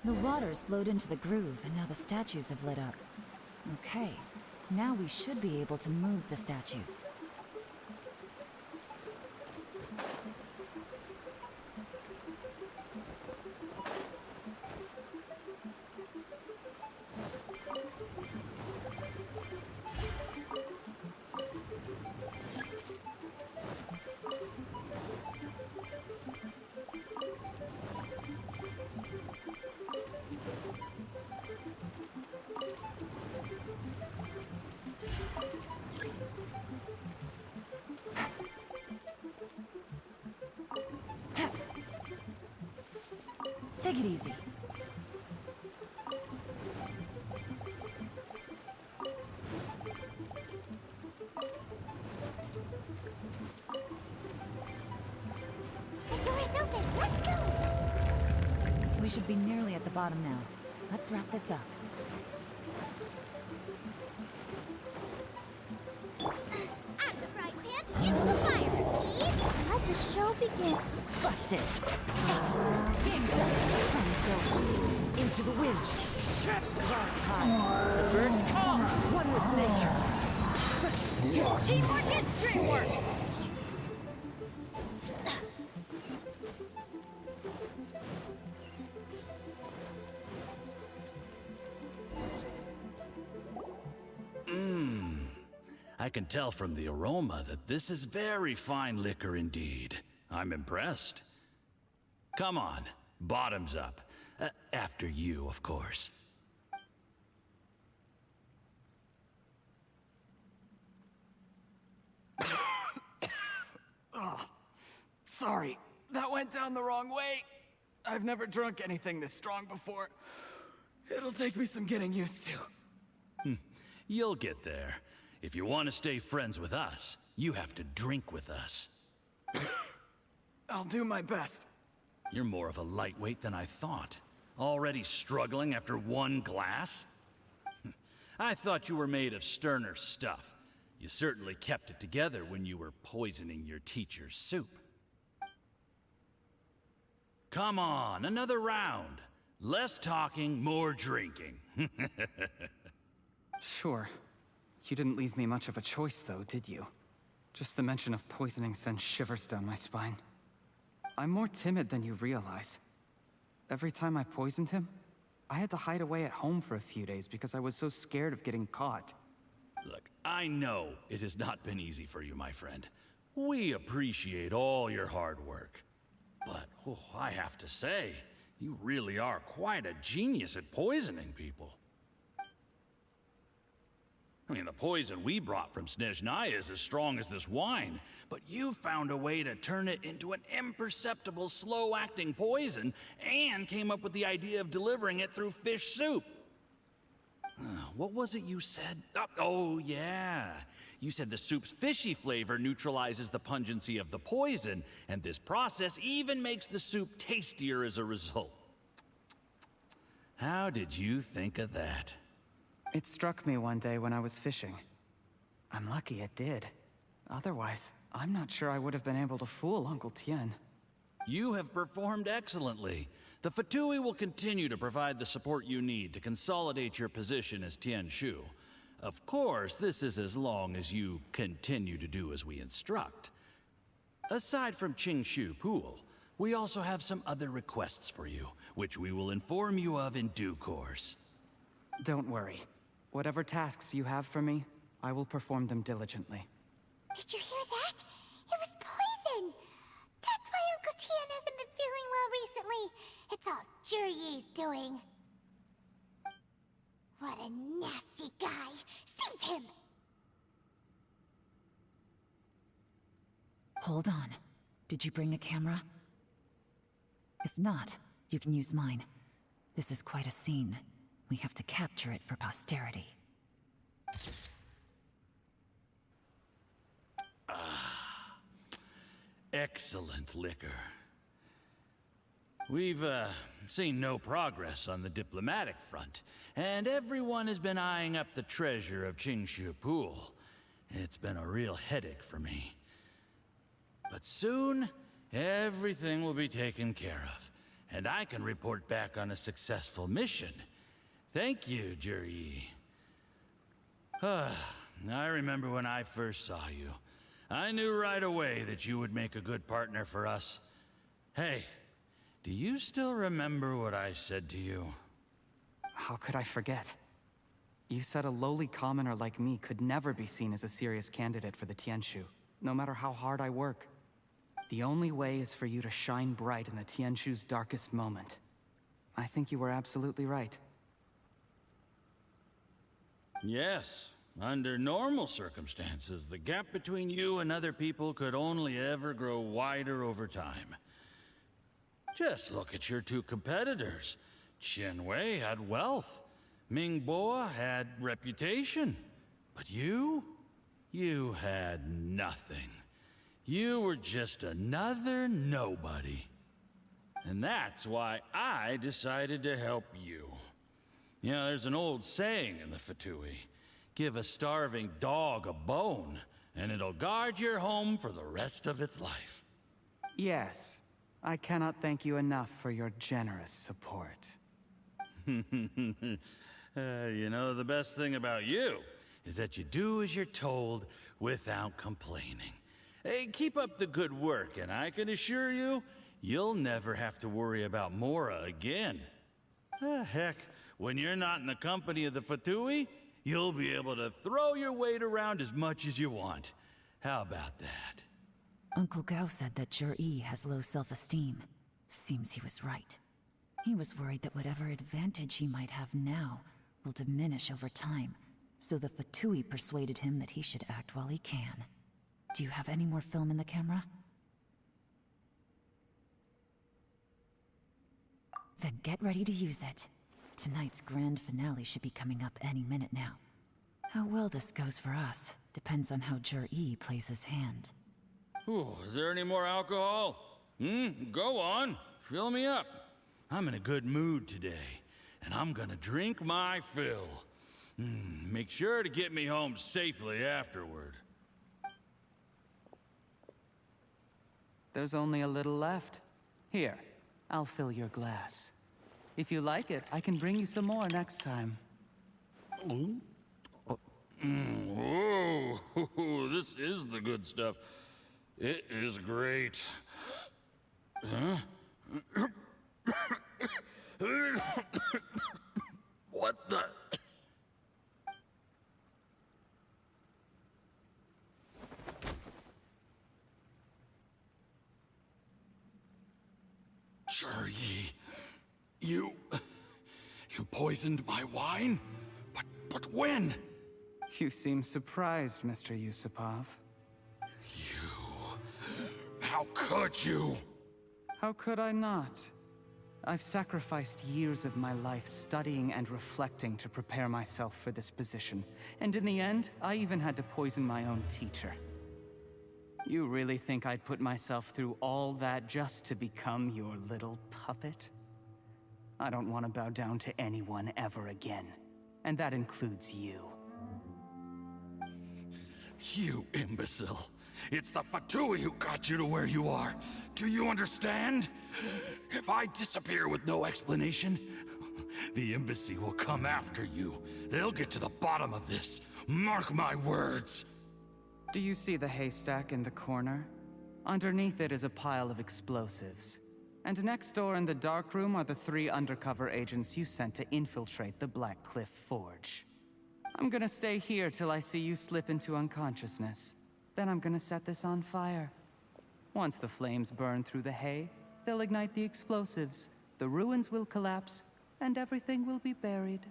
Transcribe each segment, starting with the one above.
The waters flowed into the groove, and now the statues have lit up. Okay, now we should be able to move the statues. Take it easy. The door is open. Let's go! We should be nearly at the bottom now. Let's wrap this up. Out of the frying pan, into the fire! Eat! Let the show begin. Busted! Into the wind. Clouds high. The birds calm. One with nature. Teamwork is dreamwork! I can tell from the aroma that this is very fine liquor indeed. I'm impressed. Come on, bottoms up. After you, of course. Oh, sorry. That went down the wrong way. I've never drunk anything this strong before. It'll take me some getting used to. You'll get there. If you want to stay friends with us, you have to drink with us. I'll do my best. You're more of a lightweight than I thought. Already struggling after one glass? I thought you were made of sterner stuff. You certainly kept it together when you were poisoning your teacher's soup. Come on, another round. Less talking, more drinking. Sure. You didn't leave me much of a choice, though, did you? Just the mention of poisoning sends shivers down my spine. I'm more timid than you realize. Every time I poisoned him, I had to hide away at home for a few days because I was so scared of getting caught. Look, I know it has not been easy for you, my friend. We appreciate all your hard work. But, I have to say, you really are quite a genius at poisoning people. I mean, the poison we brought from Snezhnaya is as strong as this wine, but you found a way to turn it into an imperceptible, slow-acting poison, and came up with the idea of delivering it through fish soup. What was it you said? Oh, yeah. You said the soup's fishy flavor neutralizes the pungency of the poison, and this process even makes the soup tastier as a result. How did you think of that? It struck me one day when I was fishing. I'm lucky it did. Otherwise, I'm not sure I would have been able to fool Uncle Tien. You have performed excellently. The Fatui will continue to provide the support you need to consolidate your position as Tien Shu. Of course, this is as long as you continue to do as we instruct. Aside from Qing Shu Pool, we also have some other requests for you, which we will inform you of in due course. Don't worry. Whatever tasks you have for me, I will perform them diligently. Did you hear that? It was poison! That's why Uncle Tien hasn't been feeling well recently. It's all Jurye's doing. What a nasty guy! Seize him! Hold on. Did you bring a camera? If not, you can use mine. This is quite a scene. We have to capture it for posterity. Excellent liquor. We've, seen no progress on the diplomatic front, and everyone has been eyeing up the treasure of Qingshu Pool. It's been a real headache for me. But soon, everything will be taken care of, and I can report back on a successful mission. Thank you, Juri. I remember when I first saw you. I knew right away that you would make a good partner for us. Hey, do you still remember what I said to you? How could I forget? You said a lowly commoner like me could never be seen as a serious candidate for the Tianshu, no matter how hard I work. The only way is for you to shine bright in the Tianshu's darkest moment. I think you were absolutely right. Yes. Under normal circumstances, the gap between you and other people could only ever grow wider over time. Just look at your two competitors. Chen Wei had wealth. Ming Boa had reputation. But you had nothing. You were just another nobody. And that's why I decided to help you. You know, there's an old saying in the Fatui. Give a starving dog a bone, and it'll guard your home for the rest of its life. Yes. I cannot thank you enough for your generous support. You know, the best thing about you is that you do as you're told without complaining. Hey, keep up the good work, and I can assure you, you'll never have to worry about Mora again. Heck, when you're not in the company of the Fatui, you'll be able to throw your weight around as much as you want. How about that? Uncle Gao said that Jur-E has low self-esteem. Seems he was right. He was worried that whatever advantage he might have now will diminish over time, so the Fatui persuaded him that he should act while he can. Do you have any more film in the camera? Then get ready to use it. Tonight's grand finale should be coming up any minute now. How well this goes for us depends on how Jur-E plays his hand. Ooh, is there any more alcohol? Go on. Fill me up. I'm in a good mood today, and I'm gonna drink my fill. Make sure to get me home safely afterward. There's only a little left. Here, I'll fill your glass. If you like it, I can bring you some more next time. Whoa, this is the good stuff. It is great. Huh? What the? Jur-E, you poisoned my wine? But when? You seem surprised, Mr. Yusupov. How could you? How could I not? I've sacrificed years of my life studying and reflecting to prepare myself for this position. And in the end, I even had to poison my own teacher. You really think I'd put myself through all that just to become your little puppet? I don't want to bow down to anyone ever again. And that includes you. You imbecile. It's the Fatui who got you to where you are. Do you understand? If I disappear with no explanation, the embassy will come after you. They'll get to the bottom of this. Mark my words. Do you see the haystack in the corner? Underneath it is a pile of explosives. And next door in the dark room are the 3 undercover agents you sent to infiltrate the Black Cliff Forge. I'm gonna stay here till I see you slip into unconsciousness. Then I'm gonna set this on fire. Once the flames burn through the hay, they'll ignite the explosives, the ruins will collapse, and everything will be buried.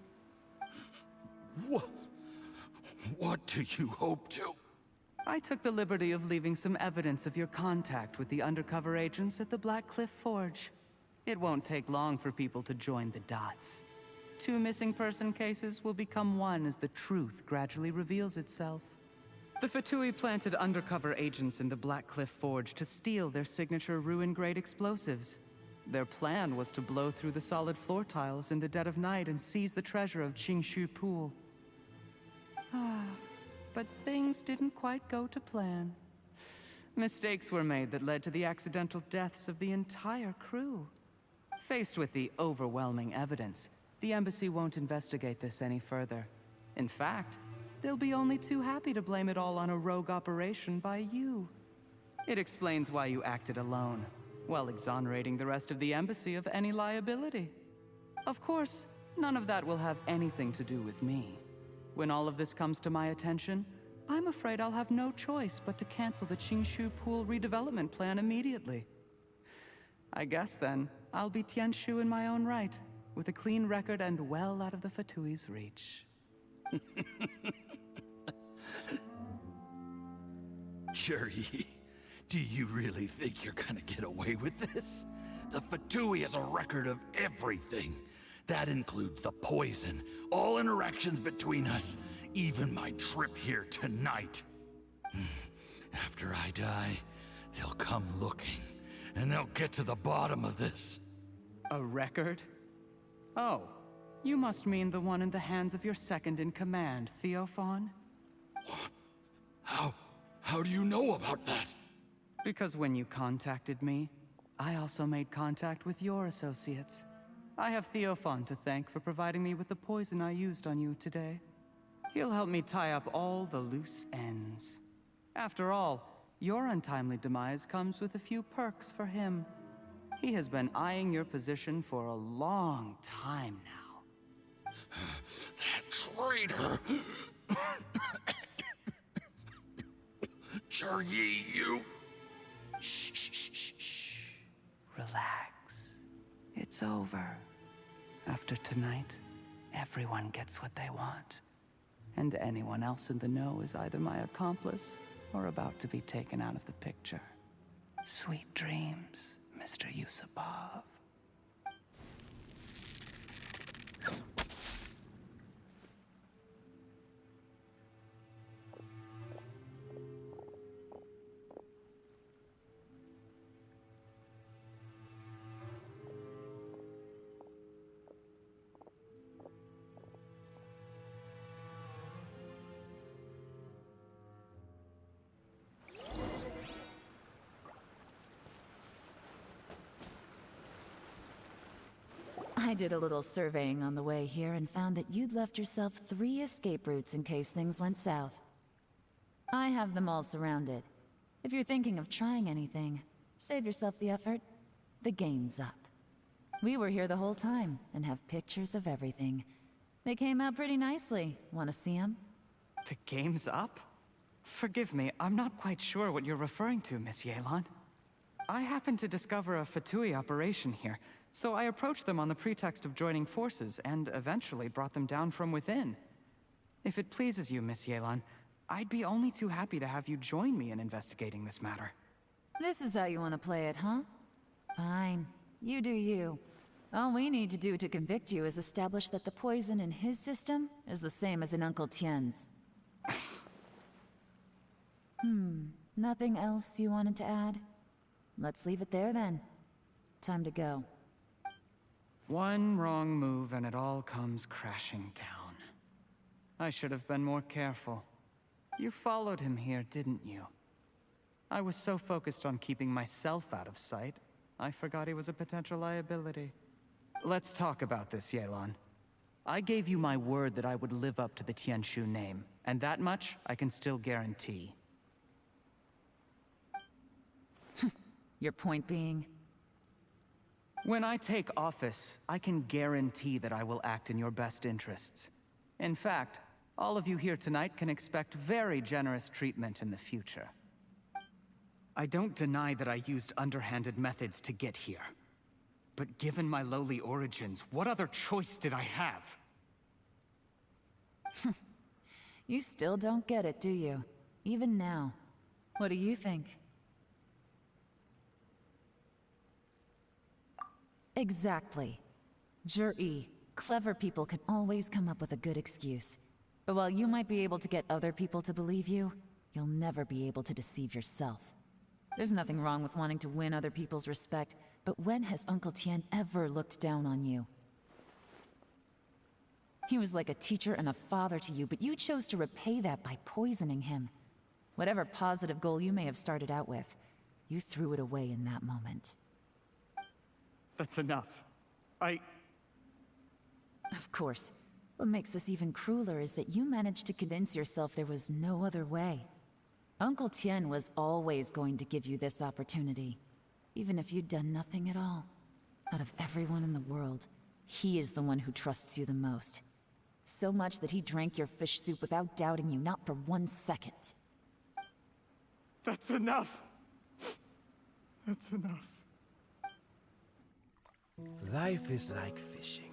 What do you hope to? I took the liberty of leaving some evidence of your contact with the undercover agents at the Black Cliff Forge. It won't take long for people to join the dots. 2 missing person cases will become one as the truth gradually reveals itself. The Fatui planted undercover agents in the Black Cliff Forge to steal their signature ruin-grade explosives. Their plan was to blow through the solid floor tiles in the dead of night and seize the treasure of Qingshu Pool. But things didn't quite go to plan. Mistakes were made that led to the accidental deaths of the entire crew. Faced with the overwhelming evidence, the embassy won't investigate this any further. In fact, they'll be only too happy to blame it all on a rogue operation by you. It explains why you acted alone, while exonerating the rest of the embassy of any liability. Of course, none of that will have anything to do with me. When all of this comes to my attention, I'm afraid I'll have no choice but to cancel the Qingshu Pool redevelopment plan immediately. I guess then, I'll be Tianshu in my own right, with a clean record and well out of the Fatui's reach. Cherry, do you really think you're gonna get away with this? The Fatui has a record of everything. That includes the poison, all interactions between us, even my trip here tonight. After I die, they'll come looking, and they'll get to the bottom of this. A record? Oh, you must mean the one in the hands of your second-in-command, Theophan? How do you know about that? Because when you contacted me, I also made contact with your associates. I have Theophan to thank for providing me with the poison I used on you today. He'll help me tie up all the loose ends. After all, your untimely demise comes with a few perks for him. He has been eyeing your position for a long time now. That traitor! Cherry, you... Shh, shh, shh, shh. Relax. It's over. After tonight, everyone gets what they want. And anyone else in the know is either my accomplice or about to be taken out of the picture. Sweet dreams, Mr. Yusupov. I did a little surveying on the way here and found that you'd left yourself 3 escape routes in case things went south. I have them all surrounded. If you're thinking of trying anything, save yourself the effort. The game's up. We were here the whole time and have pictures of everything. They came out pretty nicely. Want to see them? The game's up? Forgive me, I'm not quite sure what you're referring to, Miss Yelan. I happened to discover a Fatui operation here, so I approached them on the pretext of joining forces and eventually brought them down from within. If it pleases you, Miss Yelan, I'd be only too happy to have you join me in investigating this matter. This is how you want to play it, huh? Fine. You do you. All we need to do to convict you is establish that the poison in his system is the same as in Uncle Tien's. Nothing else you wanted to add? Let's leave it there then. Time to go. One wrong move and it all comes crashing down. I should have been more careful. You followed him here, didn't you? I was so focused on keeping myself out of sight, I forgot he was a potential liability. Let's talk about this, Yelan. I gave you my word that I would live up to the Tianshu name, and that much I can still guarantee. Your point being? When I take office, I can guarantee that I will act in your best interests. In fact, all of you here tonight can expect very generous treatment in the future. I don't deny that I used underhanded methods to get here. But given my lowly origins, what other choice did I have? You still don't get it, do you? Even now. What do you think? Exactly. Jur-E, clever people can always come up with a good excuse. But while you might be able to get other people to believe you, you'll never be able to deceive yourself. There's nothing wrong with wanting to win other people's respect, but when has Uncle Tien ever looked down on you? He was like a teacher and a father to you, but you chose to repay that by poisoning him. Whatever positive goal you may have started out with, you threw it away in that moment. That's enough. Of course. What makes this even crueler is that you managed to convince yourself there was no other way. Uncle Tien was always going to give you this opportunity, even if you'd done nothing at all. Out of everyone in the world, he is the one who trusts you the most. So much that he drank your fish soup without doubting you, not for 1 second. That's enough! That's enough. Life is like fishing.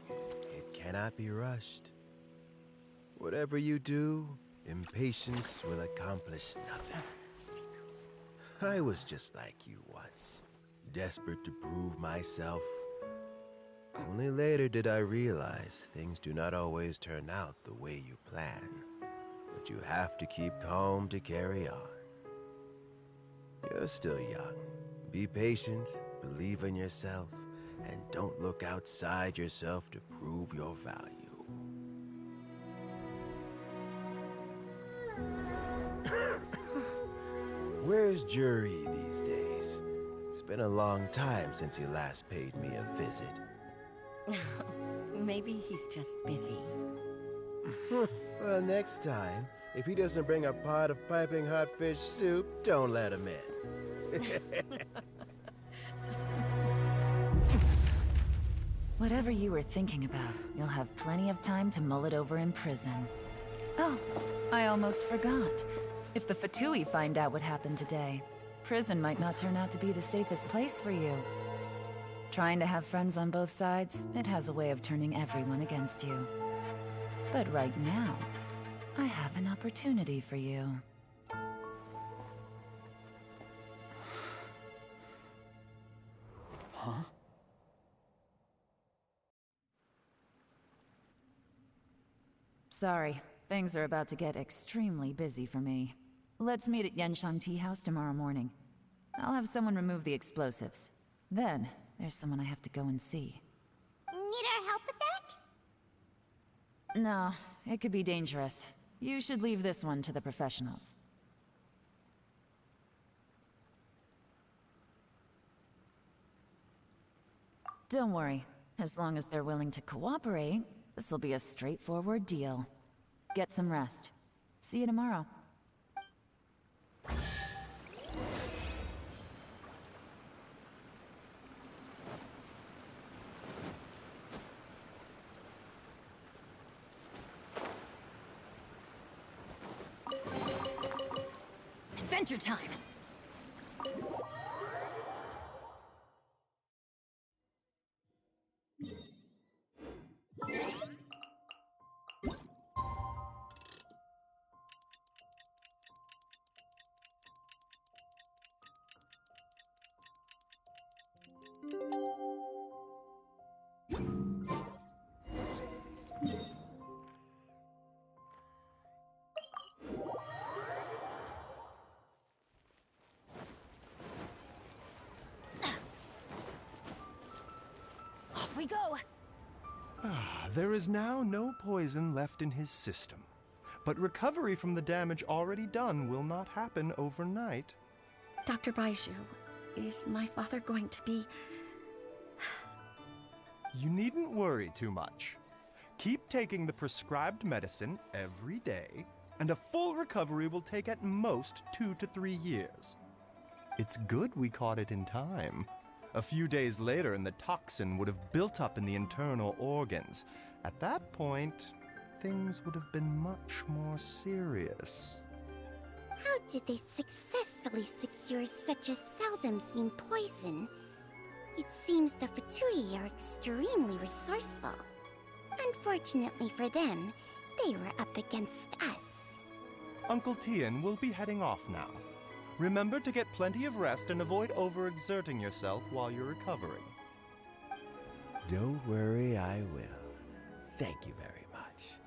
It cannot be rushed. Whatever you do, impatience will accomplish nothing. I was just like you once, desperate to prove myself. Only later did I realize things do not always turn out the way you plan, but you have to keep calm to carry on. You're still young. Be patient, believe in yourself, and don't look outside yourself to prove your value. Where's Jury these days? It's been a long time since he last paid me a visit. Maybe he's just busy. Well, next time, if he doesn't bring a pot of piping hot fish soup, don't let him in. Whatever you were thinking about, you'll have plenty of time to mull it over in prison. Oh, I almost forgot. If the Fatui find out what happened today, prison might not turn out to be the safest place for you. Trying to have friends on both sides, it has a way of turning everyone against you. But right now, I have an opportunity for you. Huh? Sorry, things are about to get extremely busy for me. Let's meet at Yanshang Tea House tomorrow morning. I'll have someone remove the explosives. Then, there's someone I have to go and see. Need our help with that? No, it could be dangerous. You should leave this one to the professionals. Don't worry. As long as they're willing to cooperate, this'll be a straightforward deal. Get some rest. See you tomorrow. Adventure time! Off we go! There is now no poison left in his system. But recovery from the damage already done will not happen overnight. Dr. Baiju, is my father going to be... You needn't worry too much. Keep taking the prescribed medicine every day, and a full recovery will take at most 2 to 3 years. It's good we caught it in time. A few days later, and the toxin would have built up in the internal organs. At that point, things would have been much more serious. How did they successfully secure such a seldom-seen poison? It seems the Fatui are extremely resourceful. Unfortunately for them, they were up against us. Uncle Tien will be heading off now. Remember to get plenty of rest and avoid overexerting yourself while you're recovering. Don't worry, I will. Thank you very much.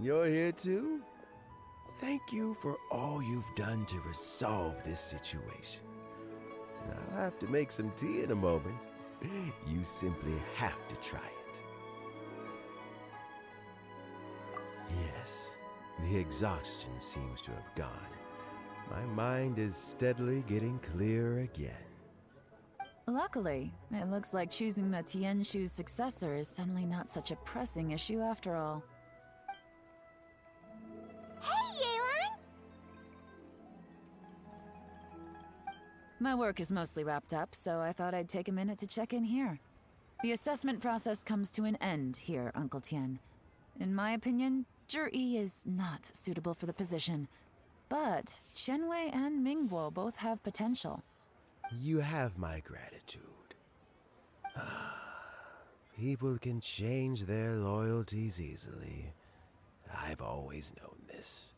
You're here too? Thank you for all you've done to resolve this situation. And I'll have to make some tea in a moment. You simply have to try it. Yes, The exhaustion seems to have gone. My mind is steadily getting clearer again. Luckily, it looks like choosing the Tianshu's successor is suddenly not such a pressing issue after all. Hey, Yelan! My work is mostly wrapped up, so I thought I'd take a minute to check in here. The assessment process comes to an end here, Uncle Tien. In my opinion, Zhi is not suitable for the position. But Qianwei and Mingguo both have potential. You have my gratitude. People can change their loyalties easily. I've always known this.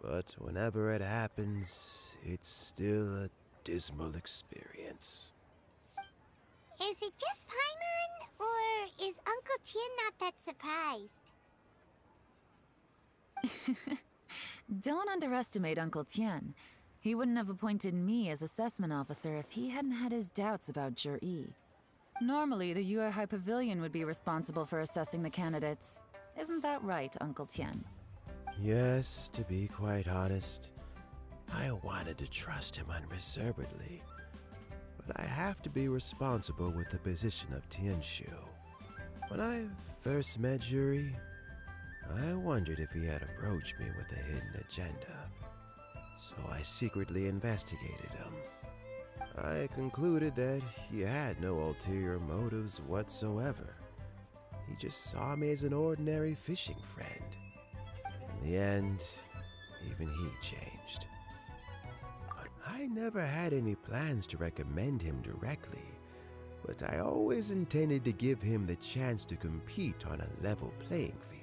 But whenever it happens, it's still a dismal experience. Is it just Paimon, or is Uncle Tien not that surprised? Don't underestimate Uncle Tien. He wouldn't have appointed me as assessment officer if he hadn't had his doubts about Zhi. Normally, the Yuehai Pavilion would be responsible for assessing the candidates. Isn't that right, Uncle Tien? Yes, to be quite honest, I wanted to trust him unreservedly. But I have to be responsible with the position of Tianshu. When I first met Zhi, I wondered if he had approached me with a hidden agenda. So I secretly investigated him. I concluded that he had no ulterior motives whatsoever. He just saw me as an ordinary fishing friend. In the end, even he changed. But I never had any plans to recommend him directly. But I always intended to give him the chance to compete on a level playing field.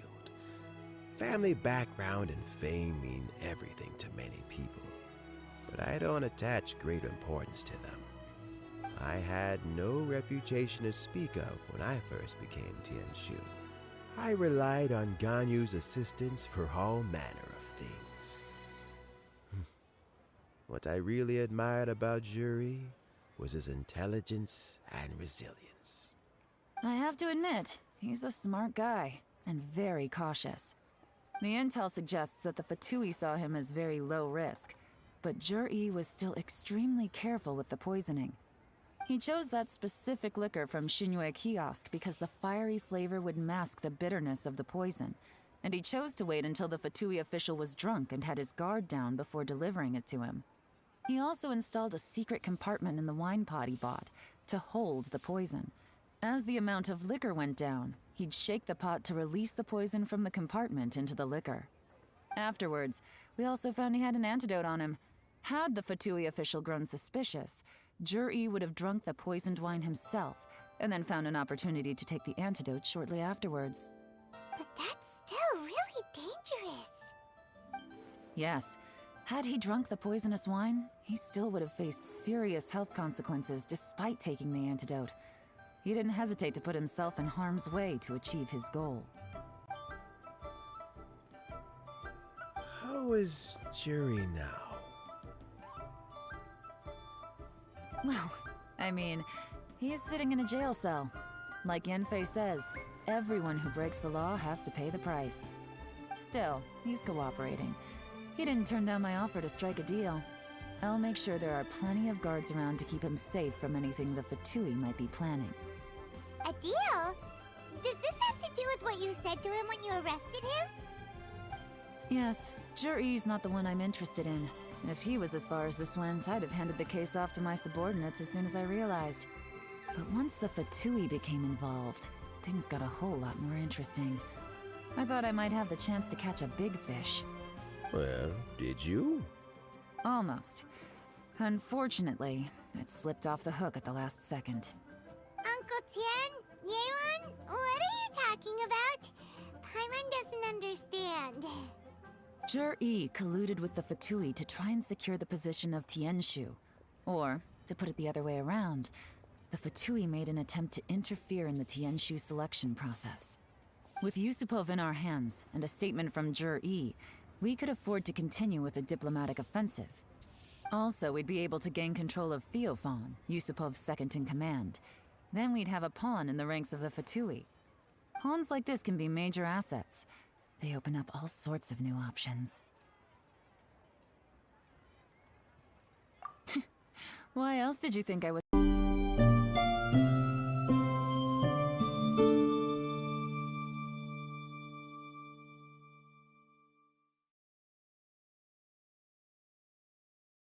Family background and fame mean everything to many people, but I don't attach great importance to them. I had no reputation to speak of when I first became Tianshu. I relied on Ganyu's assistance for all manner of things. What I really admired about Zhi was his intelligence and resilience. I have to admit, he's a smart guy, and very cautious. The intel suggests that the Fatui saw him as very low risk, but Zhi was still extremely careful with the poisoning. He chose that specific liquor from Xinyue Kiosk because the fiery flavor would mask the bitterness of the poison, and he chose to wait until the Fatui official was drunk and had his guard down before delivering it to him. He also installed a secret compartment in the wine pot he bought to hold the poison. As the amount of liquor went down, he'd shake the pot to release the poison from the compartment into the liquor. Afterwards, we also found he had an antidote on him. Had the Fatui official grown suspicious, Zhi would have drunk the poisoned wine himself, and then found an opportunity to take the antidote shortly afterwards. But that's still really dangerous. Yes, had he drunk the poisonous wine, he still would have faced serious health consequences despite taking the antidote. He didn't hesitate to put himself in harm's way to achieve his goal. How is Zhi now? Well, I mean, he is sitting in a jail cell. Like Yanfei says, everyone who breaks the law has to pay the price. Still, he's cooperating. He didn't turn down my offer to strike a deal. I'll make sure there are plenty of guards around to keep him safe from anything the Fatui might be planning. A deal? Does this have to do with what you said to him when you arrested him? Yes, Zhi's not the one I'm interested in. If he was as far as this went, I'd have handed the case off to my subordinates as soon as I realized. But once the Fatui became involved, things got a whole lot more interesting. I thought I might have the chance to catch a big fish. Well, did you? Almost. Unfortunately, it slipped off the hook at the last second. Uncle Tien? Yelan? What are you talking about? Paimon doesn't understand. Zhi colluded with the Fatui to try and secure the position of Tianshu. Or, to put it the other way around, the Fatui made an attempt to interfere in the Tianshu selection process. With Yusupov in our hands, and a statement from Zhi, we could afford to continue with a diplomatic offensive. Also, we'd be able to gain control of Theophan, Yusupov's second-in-command. Then we'd have a pawn in the ranks of the Fatui. Pawns like this can be major assets. They open up all sorts of new options. Why else did you think I was